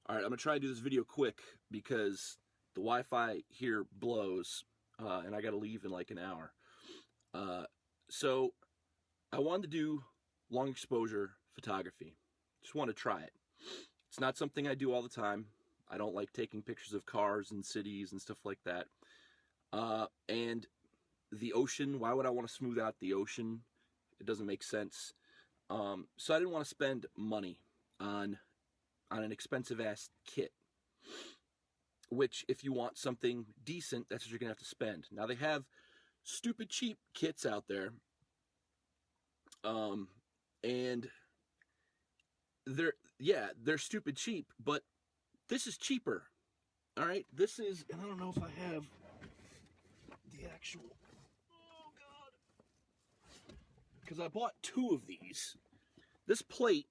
All right, I'm gonna try to do this video quick because the Wi-Fi here blows, and I gotta leave in like an hour. So I wanted to do long exposure photography. Just want to try it. It's not something I do all the time. I don't like taking pictures of cars and cities and stuff like that. And the ocean, why would I want to smooth out the ocean? It doesn't make sense. So I didn't want to spend money on an expensive ass kit, which if you want something decent, that's what you're gonna have to spend. Now they have stupid cheap kits out there, and they're stupid cheap, but this is cheaper. All right, this is, and I don't know if I have the actual, oh god, because I bought two of these. This plate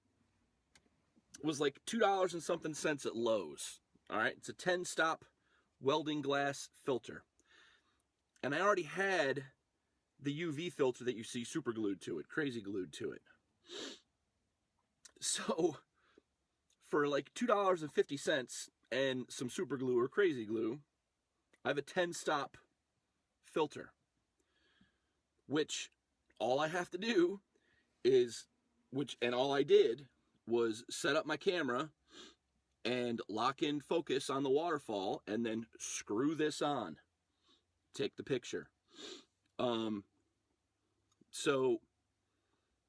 was like $2 and something cents at Lowe's. All right, it's a 10-stop welding glass filter. And I already had the UV filter that you see super glued to it, crazy glued to it. So for like $2.50 and some super glue or crazy glue, I have a 10-stop filter, which all I have to do is, and all I did was set up my camera and lock in focus on the waterfall and then screw this on, take the picture. So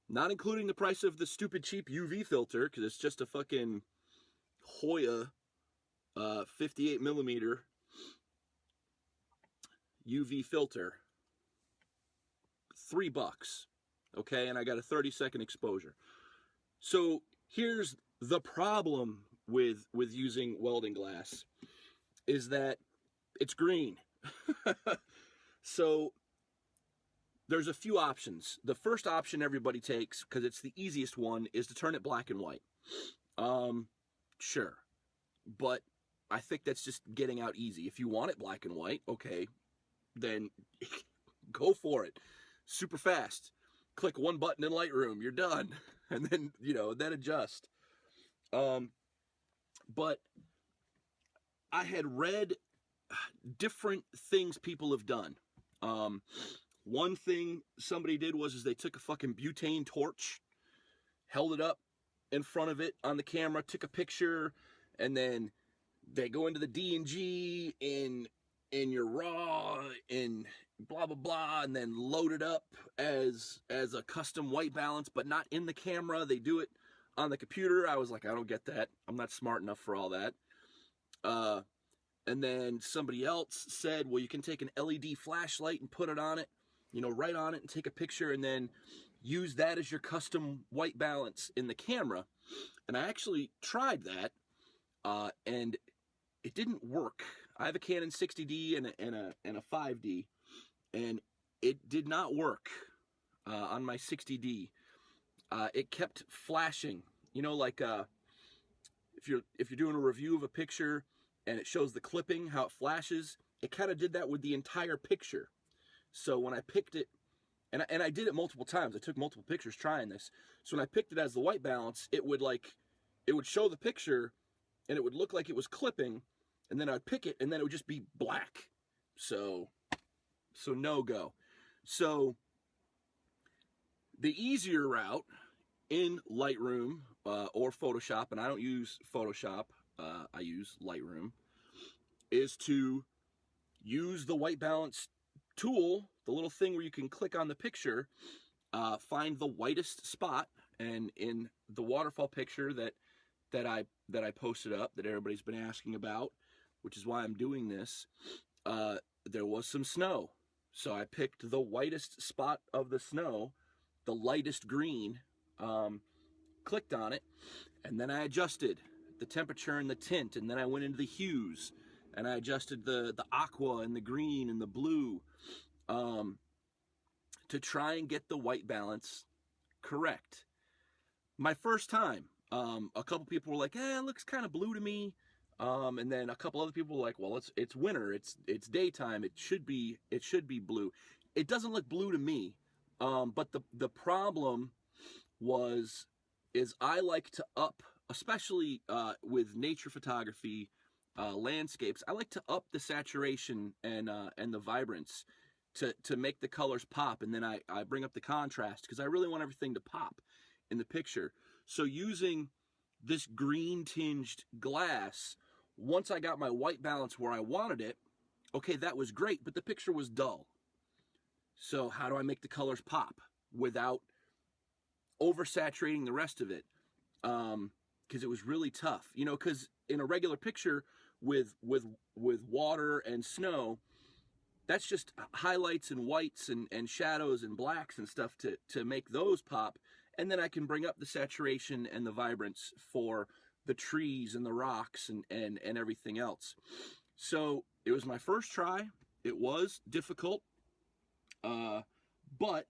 not including the price of the stupid cheap UV filter, because it's just a fucking Hoya 58 millimeter UV filter, $3, okay, and I got a 30-second exposure. So here's the problem with using welding glass, is that it's green. So there's a few options. The first option everybody takes, because it's the easiest one, is to turn it black and white. Sure, but I think that's just getting out easy. If you want it black and white, okay, then go for it. Super fast. Click one button in Lightroom, you're done. And then, then adjust. But I had read different things people have done. One thing somebody did was they took a fucking butane torch, held it up in front of it on the camera, took a picture, and then they go into the D&G in your RAW and blah blah blah, and then load it up as a custom white balance, but not in the camera. They do it on the computer. I was like, I don't get that. I'm not smart enough for all that. And then somebody else said, well, you can take an LED flashlight and put it on it, right on it, and take a picture and then use that as your custom white balance in the camera. And I actually tried that, and it didn't work. I have a Canon 60D and a 5D, and it did not work on my 60D. It kept flashing, like if you're doing a review of a picture and it shows the clipping, how it flashes, it kind of did that with the entire picture. So when I picked it, and I did it multiple times, I took multiple pictures trying this. So when I picked it as the white balance, it would show the picture and it would look like it was clipping, and then I'd pick it and then it would just be black. So no go. So the easier route in Lightroom or Photoshop, and I don't use Photoshop, I use Lightroom, is to use the white balance tool, the little thing where you can click on the picture, find the whitest spot, and in the waterfall picture that I posted up, that everybody's been asking about, which is why I'm doing this, there was some snow. So I picked the whitest spot of the snow, the lightest green, clicked on it, and then I adjusted the temperature and the tint, and then I went into the hues, and I adjusted the aqua and the green and the blue, to try and get the white balance correct. My first time, a couple people were like, it looks kind of blue to me. And then a couple other people were like, well, it's winter, it's daytime, it should be blue. It doesn't look blue to me. But the problem is I like to up especially with nature photography, landscapes, I like to up the saturation and the vibrance to make the colors pop, and then I bring up the contrast because I really want everything to pop in the picture. So using this green tinged glass, once I got my white balance where I wanted it, okay, that was great, but the picture was dull. So how do I make the colors pop without oversaturating the rest of it? Because it was really tough, you know, because in a regular picture with water and snow, that's just highlights and whites and shadows and blacks and stuff to make those pop. And then I can bring up the saturation and the vibrance for the trees and the rocks and everything else. So it was my first try. It was difficult. But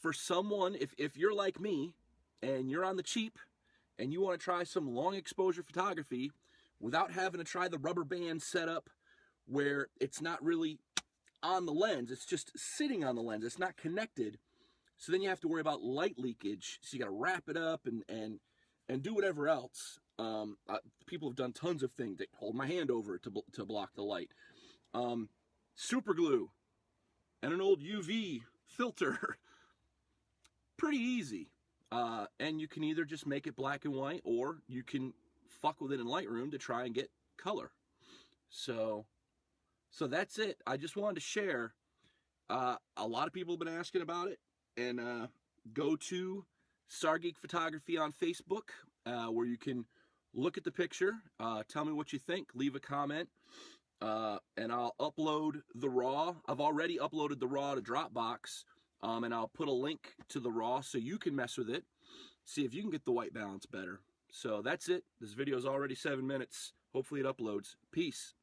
for someone, if you're like me and you're on the cheap and you want to try some long exposure photography without having to try the rubber band setup where it's not really on the lens, it's just sitting on the lens, it's not connected. So then you have to worry about light leakage. So you got to wrap it up and do whatever else. People have done tons of things. They hold my hand over it to block the light. Super glue and an old UV filter. Pretty easy. And you can either just make it black and white, or you can fuck with it in Lightroom to try and get color. So that's it. I just wanted to share. A lot of people have been asking about it, and go to Sargeek Photography on Facebook, where you can look at the picture, tell me what you think, leave a comment, and I'll upload the RAW. I've already uploaded the RAW to Dropbox, and I'll put a link to the RAW so you can mess with it, see if you can get the white balance better. So that's it. This video is already 7 minutes. Hopefully it uploads. Peace.